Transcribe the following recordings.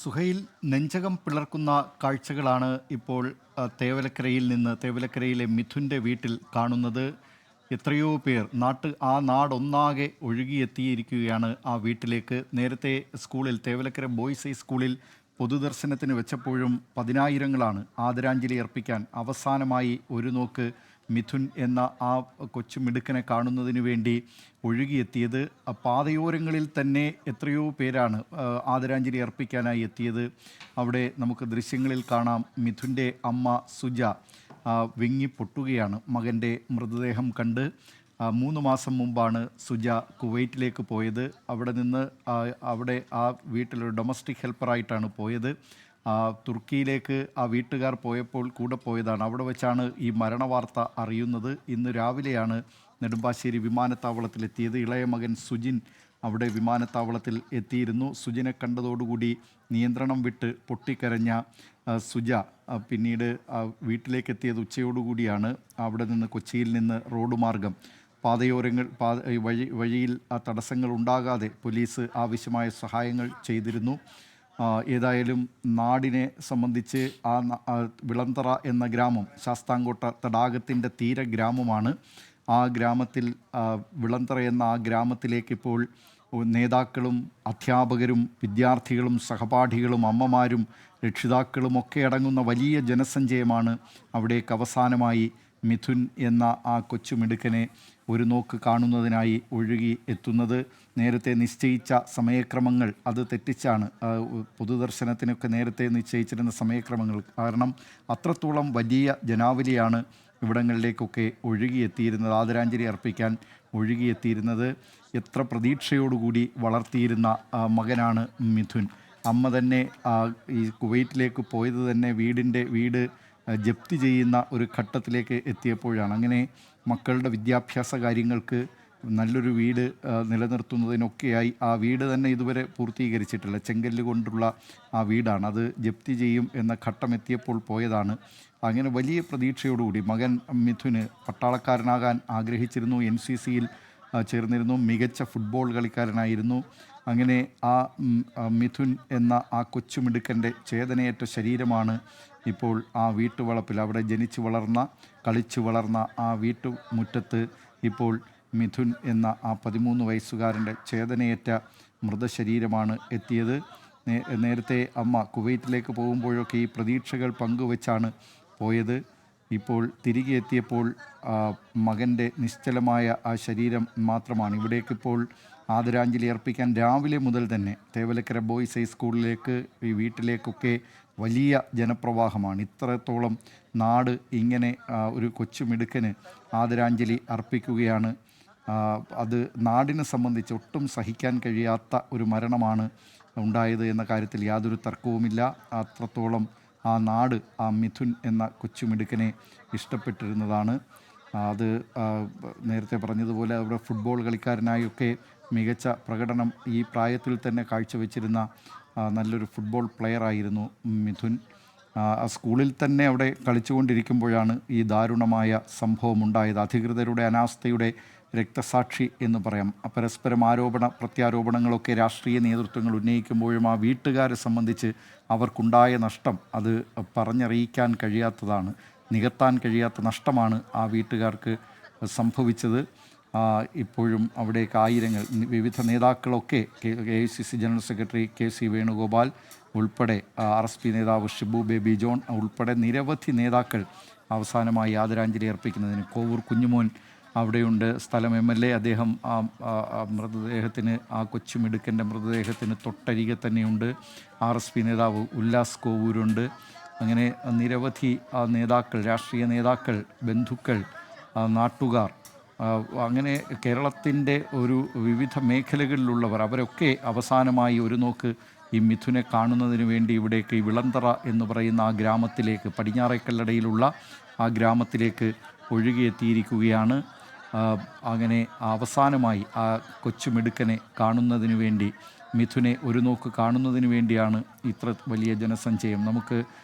സുഹൈൽ, നെഞ്ചകം പിളർക്കുന്ന കാഴ്ചകളാണ് ഇപ്പോൾ തേവലക്കരയിലെ മിഥുൻ്റെ വീട്ടിൽ കാണുന്നത്. എത്രയോ പേർ നാടൊന്നാകെ ഒഴുകിയെത്തിയിരിക്കുകയാണ് ആ വീട്ടിലേക്ക്. നേരത്തെ തേവലക്കര ബോയ്സ് സ്കൂളിൽ പൊതുദർശനത്തിന് വെച്ചപ്പോഴും പതിനായിരങ്ങളാണ് ആദരാഞ്ജലി അർപ്പിക്കാൻ അവസാനമായി ഒരു നോക്ക് മിഥുൻ എന്ന ആ കൊച്ചുമിടുക്കനെ കാണുന്നതിന് വേണ്ടി ഒഴുകിയെത്തിയത്. പാതയോരങ്ങളിൽ തന്നെ എത്രയോ പേരാണ് ആദരാഞ്ജലി അർപ്പിക്കാനായി എത്തിയത്. അവിടെ നമുക്ക് ദൃശ്യങ്ങളിൽ കാണാം, മിഥുൻ്റെ അമ്മ സുജ വിങ്ങിപ്പൊട്ടുകയാണ് മകൻ്റെ മൃതദേഹം കണ്ട്. 3 മാസം മുമ്പാണ് സുജ കുവൈറ്റിലേക്ക് പോയത്. അവിടെ ആ വീട്ടിലൊരു ഡൊമസ്റ്റിക് ഹെൽപ്പറായിട്ടാണ് പോയത്. തുർക്കിയിലേക്ക് ആ വീട്ടുകാർ പോയപ്പോൾ കൂടെ പോയതാണ്. അവിടെ വെച്ചാണ് ഈ മരണവാർത്ത അറിയുന്നത്. ഇന്ന് രാവിലെയാണ് നെടുമ്പാശ്ശേരി വിമാനത്താവളത്തിലെത്തിയത്. ഇളയ മകൻ സുജിൻ അവിടെ വിമാനത്താവളത്തിൽ എത്തിയിരുന്നു. സുജിനെ കണ്ടതോടുകൂടി നിയന്ത്രണം വിട്ട് പൊട്ടിക്കരഞ്ഞ സുജ പിന്നീട് വീട്ടിലേക്ക് എത്തിയത് ഉച്ചയോടുകൂടിയാണ്. അവിടെ നിന്ന് കൊച്ചിയിൽ നിന്ന് റോഡ് മാർഗം വഴിയിൽ തടസ്സങ്ങൾ ഉണ്ടാകാതെ പോലീസ് ആവശ്യമായ സഹായങ്ങൾ ചെയ്തിരുന്നു. ഏതായാലും നാടിനെ സംബന്ധിച്ച് വിളന്തറ എന്ന ഗ്രാമം ശാസ്താംകോട്ട തടാകത്തിൻ്റെ തീരഗ്രാമമാണ്. ആ ഗ്രാമത്തിൽ വിളന്തറ എന്ന ആ ഗ്രാമത്തിലേക്ക് ഇപ്പോൾ നേതാക്കളും അധ്യാപകരും വിദ്യാർത്ഥികളും സഹപാഠികളും അമ്മമാരും രക്ഷിതാക്കളും ഒക്കെ അടങ്ങുന്ന വലിയ ജനസഞ്ചയമാണ് അവിടേക്ക് അവസാനമായി മിഥുൻ എന്ന ആ കൊച്ചുമിടുക്കനെ ഒരു നോക്ക് കാണുന്നതിനായി ഒഴുകി എത്തുന്നത്. നേരത്തെ നിശ്ചയിച്ച സമയക്രമങ്ങൾ അത് തെറ്റിച്ചാണ് പൊതുദർശനത്തിനൊക്കെ നേരത്തെ നിശ്ചയിച്ചിരുന്ന സമയക്രമങ്ങൾ. കാരണം അത്രത്തോളം വലിയ ജനാവലിയാണ് ഇവിടങ്ങളിലേക്കൊക്കെ ഒഴുകിയെത്തിയിരുന്നത്, ആദരാഞ്ജലി അർപ്പിക്കാൻ ഒഴുകിയെത്തിയിരുന്നത്. എത്ര പ്രതീക്ഷയോടുകൂടി വളർത്തിയിരുന്ന മകനാണ് മിഥുൻ. അമ്മ തന്നെ ഈ കുവൈറ്റിലേക്ക് പോയത് തന്നെ വീട് ജപ്തി ചെയ്യുന്ന ഒരു ഘട്ടത്തിലേക്ക് എത്തിയപ്പോഴാണ്. അങ്ങനെ മക്കളുടെ വിദ്യാഭ്യാസ കാര്യങ്ങൾക്ക് നല്ലൊരു വീട് നിലനിർത്തുന്നതിനൊക്കെയായി ആ വീട് തന്നെ ഇതുവരെ പൂർത്തീകരിച്ചിട്ടില്ല. ചെങ്കല്ല് കൊണ്ടുള്ള ആ വീടാണ്, അത് ജപ്തി ചെയ്യും എന്ന ഘട്ടം എത്തിയപ്പോൾ പോയതാണ്. അങ്ങനെ വലിയ പ്രതീക്ഷയോടുകൂടി മകൻ മിഥുന് പട്ടാളക്കാരനാകാൻ ആഗ്രഹിച്ചിരുന്നു. NCCയിൽ ചേർന്നിരുന്നു. മികച്ച ഫുട്ബോൾ കളിക്കാരനായിരുന്നു. അങ്ങനെ ആ മിഥുൻ എന്ന ആ കൊച്ചുമിടുക്കൻ്റെ ചേതനയേറ്റ ശരീരമാണ് ഇപ്പോൾ ആ വീട്ടുവളപ്പിൽ, അവിടെ ജനിച്ചു വളർന്ന കളിച്ചു വളർന്ന ആ വീട്ടുമുറ്റത്ത് ഇപ്പോൾ മിഥുൻ എന്ന ആ 13 വയസ്സുകാരൻ്റെ ചേതനയേറ്റ മൃതശരീരമാണ് എത്തിയത്. നേരത്തെ അമ്മ കുവൈറ്റിലേക്ക് പോകുമ്പോഴൊക്കെ ഈ പ്രതീക്ഷകൾ പങ്കുവച്ചാണ് പോയത്. ഇപ്പോൾ തിരികെ എത്തിയപ്പോൾ മകൻ്റെ നിശ്ചലമായ ആ ശരീരം മാത്രമാണ്. ഇവിടേക്കിപ്പോൾ ആദരാഞ്ജലി അർപ്പിക്കാൻ രാവിലെ മുതൽ തന്നെ തേവലക്കര ബോയ്സ് സ്കൂളിലേക്ക് ഈ വീട്ടിലേക്കൊക്കെ വലിയ ജനപ്രവാഹമാണ്. ഇത്രത്തോളം നാട് ഇങ്ങനെ ഒരു കൊച്ചുമിടുക്കന് ആദരാഞ്ജലി അർപ്പിക്കുകയാണ്. അത് നാടിനെ സംബന്ധിച്ച് ഒട്ടും സഹിക്കാൻ കഴിയാത്ത ഒരു മരണമാണ് ഉണ്ടായത് എന്ന കാര്യത്തിൽ യാതൊരു തർക്കവുമില്ല. അത്രത്തോളം ആ നാട് ആ മിഥുൻ എന്ന കൊച്ചുമിടുക്കനെ ഇഷ്ടപ്പെട്ടിരുന്നതാണ്. അത് നേരത്തെ പറഞ്ഞതുപോലെ അവിടെ ഫുട്ബോൾ കളിക്കാരനായൊക്കെ മികച്ച പ്രകടനം ഈ പ്രായത്തിൽ തന്നെ കാഴ്ചവെച്ചിരുന്ന നല്ലൊരു ഫുട്ബോൾ പ്ലെയറായിരുന്നു മിഥുൻ. സ്കൂളിൽ തന്നെ അവിടെ കളിച്ചുകൊണ്ടിരിക്കുമ്പോഴാണ് ഈ ദാരുണമായ സംഭവം ഉണ്ടായത്. അധികൃതരുടെ അനാസ്ഥയുടെ രക്തസാക്ഷി എന്ന് പറയാം. പരസ്പരം പ്രത്യാരോപണങ്ങളൊക്കെ രാഷ്ട്രീയ നേതൃത്വങ്ങൾ ഉന്നയിക്കുമ്പോഴും ആ വീട്ടുകാരെ സംബന്ധിച്ച് അവർക്കുണ്ടായ നഷ്ടം അത് പറഞ്ഞറിയിക്കാൻ കഴിയാത്തതാണ്. നികത്താൻ കഴിയാത്ത നഷ്ടമാണ് ആ വീട്ടുകാർക്ക് സംഭവിച്ചത്. ഇപ്പോഴും അവിടേക്ക് ആയിരങ്ങൾ വിവിധ നേതാക്കളൊക്കെ AICC general secretary KC Venugopal ഉൾപ്പെടെ RSP നേതാവ് ഷിബു ബേബി ജോൺ ഉൾപ്പെടെ നിരവധി നേതാക്കൾ അവസാനമായി ആദരാഞ്ജലി അർപ്പിക്കുന്നതിന് കോവൂർ കുഞ്ഞുമോൻ അവിടെയുണ്ട്. സ്ഥലം MLA, അദ്ദേഹം മൃതദേഹത്തിന് ആ കൊച്ചുമിടുക്കൻ്റെ മൃതദേഹത്തിന് തൊട്ടരികെ തന്നെയുണ്ട്. RSP നേതാവ് ഉല്ലാസ് കോവൂരുണ്ട്. അങ്ങനെ നിരവധി നേതാക്കൾ, രാഷ്ട്രീയ നേതാക്കൾ, ബന്ധുക്കൾ, നാട്ടുകാർ, അങ്ങനെ കേരളത്തിൻ്റെ ഒരു വിവിധ മേഖലകളിലുള്ളവർ അവരൊക്കെ അവസാനമായി ഒരു നോക്ക് ഈ മിഥുനെ കാണുന്നതിന് വേണ്ടി ഇവിടേക്ക് ഈ വിളന്തറ എന്ന് പറയുന്ന ആ ഗ്രാമത്തിലേക്ക്, പടിഞ്ഞാറേക്കല്ലടയിലുള്ള ആ ഗ്രാമത്തിലേക്ക് ഒഴുകിയെത്തിയിരിക്കുകയാണ്. അങ്ങനെ അവസാനമായി ആ കൊച്ചുമിടുക്കനെ കാണുന്നതിന് വേണ്ടി, മിഥുനെ ഒരു നോക്ക് കാണുന്നതിന് വേണ്ടിയാണ് ഇത്ര വലിയ ജനസഞ്ചയം. നമുക്ക്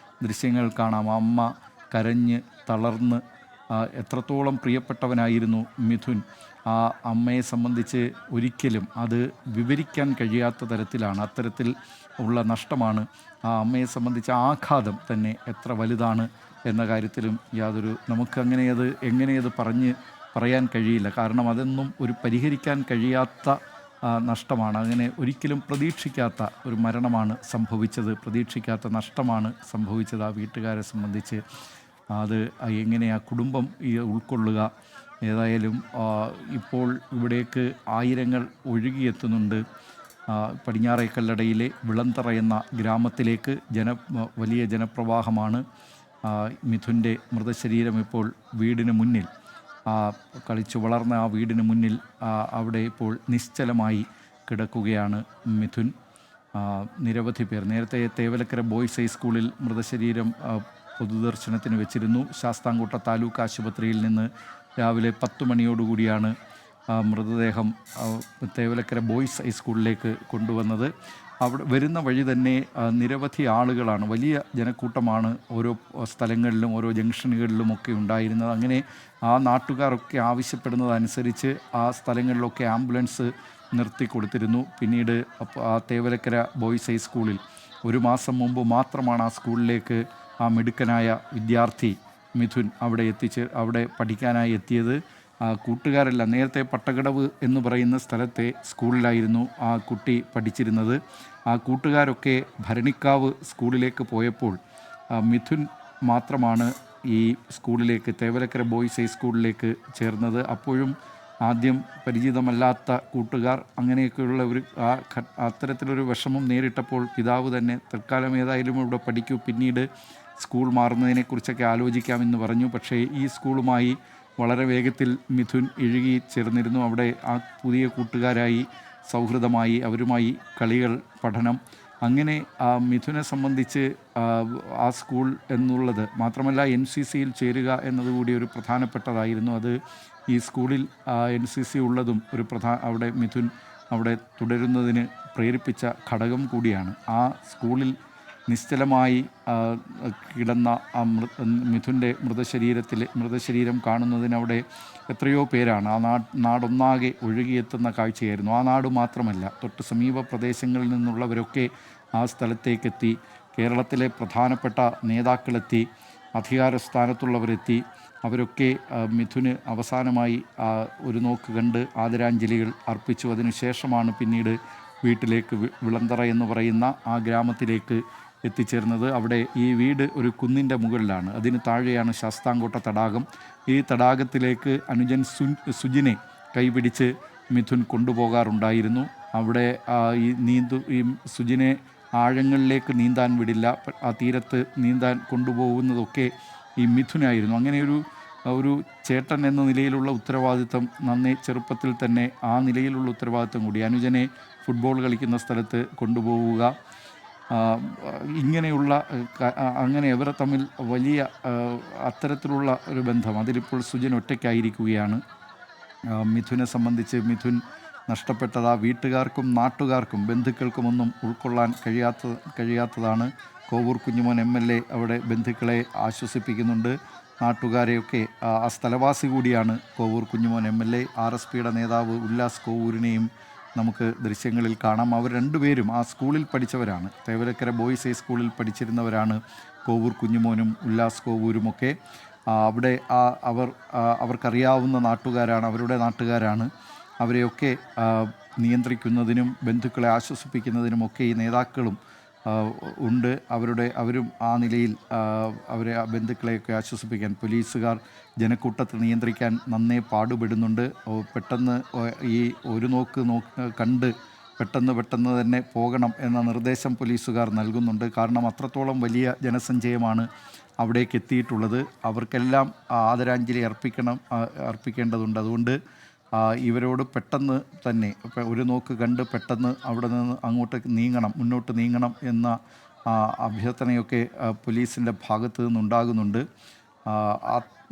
ദൃശ്യങ്ങൾ കാണാം. അമ്മ കരഞ്ഞ് തളർന്ന്, എത്രത്തോളം പ്രിയപ്പെട്ടവനായിരുന്നു മിഥുൻ. ആ അമ്മയെ സംബന്ധിച്ച് ഒരിക്കലും അത് വിവരിക്കാൻ കഴിയാത്ത തരത്തിലാണ്. അത്തരത്തിൽ ഉള്ള നഷ്ടമാണ്. ആ അമ്മയെ സംബന്ധിച്ച ആഘാതം തന്നെ എത്ര വലുതാണ് എന്ന കാര്യത്തിലും എങ്ങനെയത് പറയാൻ കഴിയില്ല. കാരണം അതൊന്നും ഒരു പരിഹരിക്കാൻ കഴിയാത്ത നഷ്ടമാണ്. അങ്ങനെ ഒരിക്കലും പ്രതീക്ഷിക്കാത്ത ഒരു മരണമാണ് സംഭവിച്ചത്, പ്രതീക്ഷിക്കാത്ത നഷ്ടമാണ് സംഭവിച്ചത്. ആ വീട്ടുകാരെ സംബന്ധിച്ച് അത് എങ്ങനെ ആ കുടുംബം ഉൾക്കൊള്ളുക? ഏതായാലും ഇപ്പോൾ ഇവിടേക്ക് ആയിരങ്ങൾ ഒഴുകിയെത്തുന്നുണ്ട്. പടിഞ്ഞാറേക്കല്ലടയിലെ വിളന്തറ എന്ന ഗ്രാമത്തിലേക്ക് വലിയ ജനപ്രവാഹമാണ്. മിഥുൻ്റെ മൃതശരീരം ഇപ്പോൾ വീടിന് മുന്നിൽ, കളിച്ചു വളർന്ന ആ വീടിന് മുന്നിൽ അവിടെ ഇപ്പോൾ നിശ്ചലമായി കിടക്കുകയാണ് മിഥുൻ. നിരവധി പേർ നേരത്തെ തേവലക്കര ബോയ്സ് ഹൈസ്കൂളിൽ മൃതശരീരം പൊതുദർശനത്തിന് വെച്ചിരുന്നു. ശാസ്താംകോട്ട താലൂക്ക് ആശുപത്രിയിൽ നിന്ന് രാവിലെ 10 മണിയോടുകൂടിയാണ് മൃതദേഹം തേവലക്കര ബോയ്സ് ഹൈസ്കൂളിലേക്ക് കൊണ്ടുവന്നത്. അവിടെ വരുന്ന വഴി തന്നെ നിരവധി ആളുകളാണ്, വലിയ ജനക്കൂട്ടമാണ് ഓരോ സ്ഥലങ്ങളിലും ഓരോ ജംഗ്ഷനുകളിലുമൊക്കെ ഉണ്ടായിരുന്നത്. അങ്ങനെ ആ നാട്ടുകാരൊക്കെ ആവശ്യപ്പെടുന്നതനുസരിച്ച് ആ സ്ഥലങ്ങളിലൊക്കെ ആംബുലൻസ് നിർത്തിക്കൊടുത്തിരുന്നു. പിന്നീട് ആ തേവലക്കര ബോയ്സ് ഹൈസ്കൂളിൽ 1 മാസം മുമ്പ് മാത്രമാണ് ആ സ്കൂളിലേക്ക് ആ മിടുക്കനായ വിദ്യാർത്ഥി മിഥുൻ അവിടെ പഠിക്കാനായി എത്തിയത്. കൂട്ടുകാരെല്ലാം നേരത്തെ പട്ടകടവ് എന്ന് പറയുന്ന സ്ഥലത്തെ സ്കൂളിലായിരുന്നു ആ കുട്ടി പഠിച്ചിരുന്നത്. ആ കൂട്ടുകാരൊക്കെ ഭരണിക്കാവ് സ്കൂളിലേക്ക് പോയപ്പോൾ മിഥുൻ മാത്രമാണ് ഈ സ്കൂളിലേക്ക്, തേവലക്കര ബോയ്സ് ഹൈസ്കൂളിലേക്ക് ചേർന്നത്. അപ്പോഴും ആദ്യം പരിചിതമല്ലാത്ത കൂട്ടുകാർ അങ്ങനെയൊക്കെയുള്ള അത്തരത്തിലൊരു വിഷമം നേരിട്ടപ്പോൾ പിതാവ് തന്നെ തൽക്കാലം ഏതായാലും ഇവിടെ പഠിക്കൂ, പിന്നീട് സ്കൂൾ മാറുന്നതിനെക്കുറിച്ചൊക്കെ ആലോചിക്കാമെന്ന് പറഞ്ഞു. പക്ഷേ ഈ സ്കൂളുമായി വളരെ വേഗത്തിൽ മിഥുൻ ഇഴുകി ചേർന്നിരുന്നു. അവിടെ ആ പുതിയ കൂട്ടുകാരായി സൗഹൃദമായി, അവരുമായി കളികൾ, പഠനം, അങ്ങനെ മിഥുനെ സംബന്ധിച്ച് ആ സ്കൂൾ എന്നുള്ളത് മാത്രമല്ല NCCയിൽ ചേരുക എന്നതുകൂടി ഒരു പ്രധാനപ്പെട്ടതായിരുന്നു. അത് ഈ സ്കൂളിൽ NCC ഉള്ളതും അവിടെ മിഥുൻ അവിടെ തുടരുന്നതിന് പ്രേരിപ്പിച്ച ഘടകം കൂടിയാണ്. ആ സ്കൂളിൽ നിശ്ചലമായി കിടന്ന ആ മിഥുൻ്റെ മൃതശരീരം കാണുന്നതിനവിടെ എത്രയോ പേരാണ്. ആ നാടൊന്നാകെ ഒഴുകിയെത്തുന്ന കാഴ്ചയായിരുന്നു. ആ നാട് മാത്രമല്ല, തൊട്ട് സമീപ പ്രദേശങ്ങളിൽ നിന്നുള്ളവരൊക്കെ ആ സ്ഥലത്തേക്കെത്തി. കേരളത്തിലെ പ്രധാനപ്പെട്ട നേതാക്കളെത്തി, അധികാര സ്ഥാനത്തുള്ളവരെത്തി. അവരൊക്കെ മിഥുന് അവസാനമായി ഒരു നോക്ക് കണ്ട് ആദരാഞ്ജലികൾ അർപ്പിച്ചു. അതിനുശേഷമാണ് പിന്നീട് വീട്ടിലേക്ക്, വിളന്തറ എന്ന് പറയുന്ന ആ ഗ്രാമത്തിലേക്ക് എത്തിച്ചേർന്നത്. അവിടെ ഈ വീട് ഒരു കുന്നിൻ്റെ മുകളിലാണ്. അതിന് താഴെയാണ് ശാസ്താംകോട്ട തടാകം. ഈ തടാകത്തിലേക്ക് അനുജൻ സുജിനെ കൈപിടിച്ച് മിഥുൻ കൊണ്ടുപോകാറുണ്ടായിരുന്നു. അവിടെ ഈ സുജിനെ ആഴങ്ങളിലേക്ക് നീന്താൻ വിടില്ല. ആ തീരത്ത് നീന്താൻ കൊണ്ടുപോകുന്നതൊക്കെ ഈ മിഥുനായിരുന്നു. അങ്ങനെ ഒരു ചേട്ടൻ എന്ന നിലയിലുള്ള ഉത്തരവാദിത്തം, നന്നേ ചെറുപ്പത്തിൽ തന്നെ ആ നിലയിലുള്ള ഉത്തരവാദിത്തം കൂടി. അനുജനെ ഫുട്ബോൾ കളിക്കുന്ന സ്ഥലത്ത് കൊണ്ടുപോവുക, ഇങ്ങനെയുള്ള അങ്ങനെ ഇവർ തമ്മിൽ വലിയ അത്തരത്തിലുള്ള ഒരു ബന്ധം. അതിലിപ്പോൾ സുജിൻ ഒറ്റയ്ക്കായിരിക്കുകയാണ്. മിഥുനെ സംബന്ധിച്ച് മിഥുൻ നഷ്ടപ്പെട്ടത് ആ വീട്ടുകാർക്കും നാട്ടുകാർക്കും ബന്ധുക്കൾക്കുമൊന്നും ഉൾക്കൊള്ളാൻ കഴിയാത്തതാണ്. കോവൂർ കുഞ്ഞുമോൻ MLA അവിടെ ബന്ധുക്കളെ ആശ്വസിപ്പിക്കുന്നുണ്ട്. നാട്ടുകാരെയൊക്കെ, ആ സ്ഥലവാസി കൂടിയാണ് കോവൂർ കുഞ്ഞുമോൻ MLA. RSPയുടെ നേതാവ് ഉല്ലാസ് കോവൂരിനെയും നമുക്ക് ദൃശ്യങ്ങളിൽ കാണാം. അവർ രണ്ടുപേരും ആ സ്കൂളിൽ പഠിച്ചവരാണ്. തേവലക്കര ബോയ്സ് ഹൈസ്കൂളിൽ പഠിച്ചിരുന്നവരാണ് കോവൂർ കുഞ്ഞുമോനും ഉല്ലാസ് കോവൂരുമൊക്കെ. അവിടെ അവർക്കറിയാവുന്ന നാട്ടുകാരാണ്, അവരുടെ നാട്ടുകാരാണ്. അവരെയൊക്കെ നിയന്ത്രിക്കുന്നതിനും ബന്ധുക്കളെ ആശ്വസിപ്പിക്കുന്നതിനുമൊക്കെ ഈ നേതാക്കളും ഉണ്ട്. അവരും ആ നിലയിൽ അവരെ ബന്ധുക്കളെയൊക്കെ ആശ്വസിപ്പിക്കാൻ പോലീസുകാർ ജനക്കൂട്ടത്തെ നിയന്ത്രിക്കാൻ നന്നേ പാടുപെടുന്നുണ്ട്. പെട്ടെന്ന് ഈ ഒരു നോക്ക് കണ്ട് പെട്ടെന്ന് തന്നെ പോകണം എന്ന നിർദ്ദേശം പോലീസുകാർ നൽകുന്നുണ്ട്. കാരണം അത്രത്തോളം വലിയ ജനസഞ്ചയമാണ് അവിടേക്ക് എത്തിയിട്ടുള്ളത്. അവർക്കെല്ലാം ആദരാഞ്ജലി അർപ്പിക്കേണ്ടതുണ്ട്. അതുകൊണ്ട് ഇവരോട് പെട്ടെന്ന് തന്നെ ഒരു നോക്ക് കണ്ട് പെട്ടെന്ന് അവിടെ നിന്ന് മുന്നോട്ട് നീങ്ങണം എന്ന അഭ്യർത്ഥനയൊക്കെ പോലീസിൻ്റെ ഭാഗത്ത് നിന്നുണ്ടാകുന്നുണ്ട്.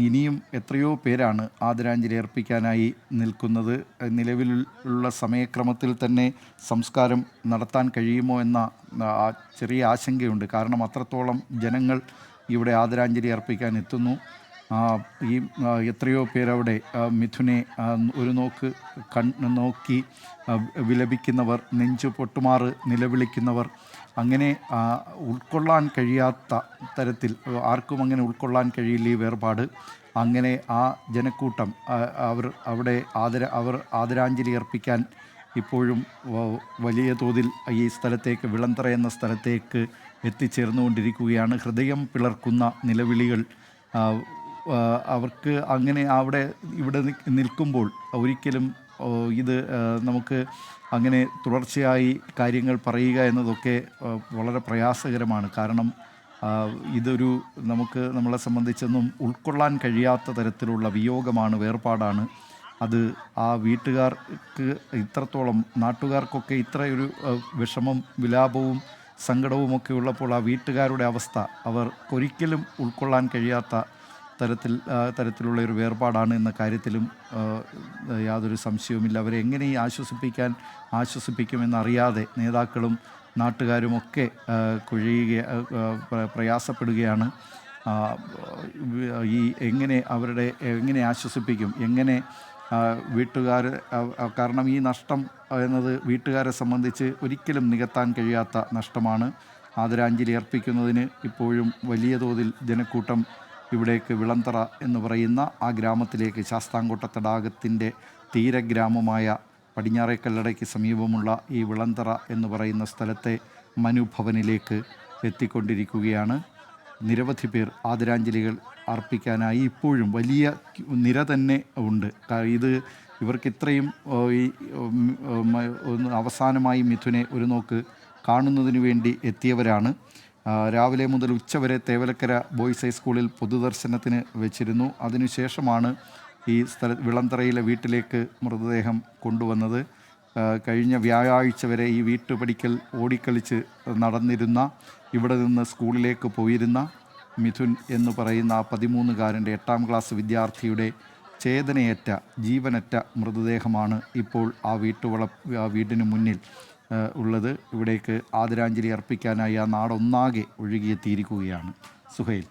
ഇനിയും എത്രയോ പേരാണ് ആദരാഞ്ജലി അർപ്പിക്കാനായി നിൽക്കുന്നത്. നിലവിലുള്ള സമയക്രമത്തിൽ തന്നെ സംസ്കാരം നടത്താൻ കഴിയുമോ എന്ന ചെറിയ ആശങ്കയുണ്ട്. കാരണം അത്രത്തോളം ജനങ്ങൾ ഇവിടെ ആദരാഞ്ജലി അർപ്പിക്കാൻ എത്തുന്നു. ആ, ഈ എത്രയോ പേരവിടെ മിഥുനെ ഒരു നോക്ക് നോക്കി വിലപിക്കുന്നവർ, നെഞ്ചു പൊട്ടുമാറ് നിലവിളിക്കുന്നവർ, അങ്ങനെ ഉൾക്കൊള്ളാൻ കഴിയാത്ത തരത്തിൽ ആർക്കും അങ്ങനെ ഉൾക്കൊള്ളാൻ കഴിയില്ല ഈ വേർപാട്. അങ്ങനെ ആ ജനക്കൂട്ടം അവർ അവിടെ അവർ ആദരാഞ്ജലി അർപ്പിക്കാൻ ഇപ്പോഴും വലിയ തോതിൽ ഈ സ്ഥലത്തേക്ക്, വിളന്തറ എന്ന സ്ഥലത്തേക്ക് എത്തിച്ചേർന്നുകൊണ്ടിരിക്കുകയാണ്. ഹൃദയം പിളർക്കുന്ന നിലവിളികൾ. അവർക്ക് അങ്ങനെ ഇവിടെ നിൽക്കുമ്പോൾ ഒരിക്കലും ഇത് നമുക്ക് അങ്ങനെ തുടർച്ചയായി കാര്യങ്ങൾ പറയുക എന്നതൊക്കെ വളരെ പ്രയാസകരമാണ്. കാരണം ഇതൊരു നമ്മളെ സംബന്ധിച്ചൊന്നും ഉൾക്കൊള്ളാൻ കഴിയാത്ത തരത്തിലുള്ള വിയോഗമാണ്, വേർപാടാണ്. അത് ആ വീട്ടുകാർക്ക് ഇത്രത്തോളം, നാട്ടുകാർക്കൊക്കെ ഇത്രയൊരു വിഷമം, വിലാപവും സങ്കടവുമൊക്കെ ഉള്ളപ്പോൾ ആ വീട്ടുകാരുടെ അവസ്ഥ അവർക്കൊരിക്കലും ഉൾക്കൊള്ളാൻ കഴിയാത്ത തരത്തിലുള്ള ഒരു വേർപാടാണ് എന്ന കാര്യത്തിലും യാതൊരു സംശയവുമില്ല. അവരെ എങ്ങനെ ആശ്വസിപ്പിക്കുമെന്നറിയാതെ നേതാക്കളും നാട്ടുകാരുമൊക്കെ പ്രയാസപ്പെടുകയാണ്. എങ്ങനെ ആശ്വസിപ്പിക്കും, എങ്ങനെ വീട്ടുകാർ, കാരണം ഈ നഷ്ടം എന്നത് വീട്ടുകാരെ സംബന്ധിച്ച് ഒരിക്കലും നികത്താൻ കഴിയാത്ത നഷ്ടമാണ്. ആദരാഞ്ജലി അർപ്പിക്കുന്നതിന് ഇപ്പോഴും വലിയ തോതിൽ ജനക്കൂട്ടം ഇവിടേക്ക്, വിളന്തറ എന്ന് പറയുന്ന ആ ഗ്രാമത്തിലേക്ക്, ശാസ്താംകോട്ട തടാകത്തിൻ്റെ തീരഗ്രാമമായ പടിഞ്ഞാറേ കല്ലടയ്ക്ക് സമീപമുള്ള ഈ വിളന്തറ എന്ന് പറയുന്ന സ്ഥലത്തെ മനുഭവനിലേക്ക് എത്തിക്കൊണ്ടിരിക്കുകയാണ്. നിരവധി പേർ ആദരാഞ്ജലികൾ അർപ്പിക്കാനായി ഇപ്പോഴും വലിയ നിര തന്നെ ഉണ്ട്. ഇവർക്ക് ഇത്രയും അവസാനമായി മിഥുനെ ഒരു നോക്ക് കാണുന്നതിന് വേണ്ടി എത്തിയവരാണ്. രാവിലെ മുതൽ ഉച്ചവരെ തേവലക്കര ബോയ്സ് ഹൈസ്കൂളിൽ പൊതുദർശനത്തിന് വെച്ചിരുന്നു. അതിനുശേഷമാണ് ഈ വിളന്തറയിലെ വീട്ടിലേക്ക് മൃതദേഹം കൊണ്ടുവന്നത്. കഴിഞ്ഞ വ്യാഴാഴ്ച വരെ ഈ വീട്ടുപടിക്കൽ ഓടിക്കളിച്ച് നടന്നിരുന്ന, ഇവിടെ നിന്ന് സ്കൂളിലേക്ക് പോയിരുന്ന മിഥുൻ എന്ന് പറയുന്ന ആ 13-കാരൻ്റെ 8ാം ക്ലാസ് വിദ്യാർത്ഥിയുടെ ചേതനയേറ്റ, ജീവനറ്റ മൃതദേഹമാണ് ഇപ്പോൾ ആ വീടിന് മുന്നിൽ ഉള്ളത്. ഇവിടേക്ക് ആദരാഞ്ജലി അർപ്പിക്കാനായി ആ നാടൊന്നാകെ ഒഴുകിയെത്തിയിരിക്കുകയാണ്. സുഹൈൽ.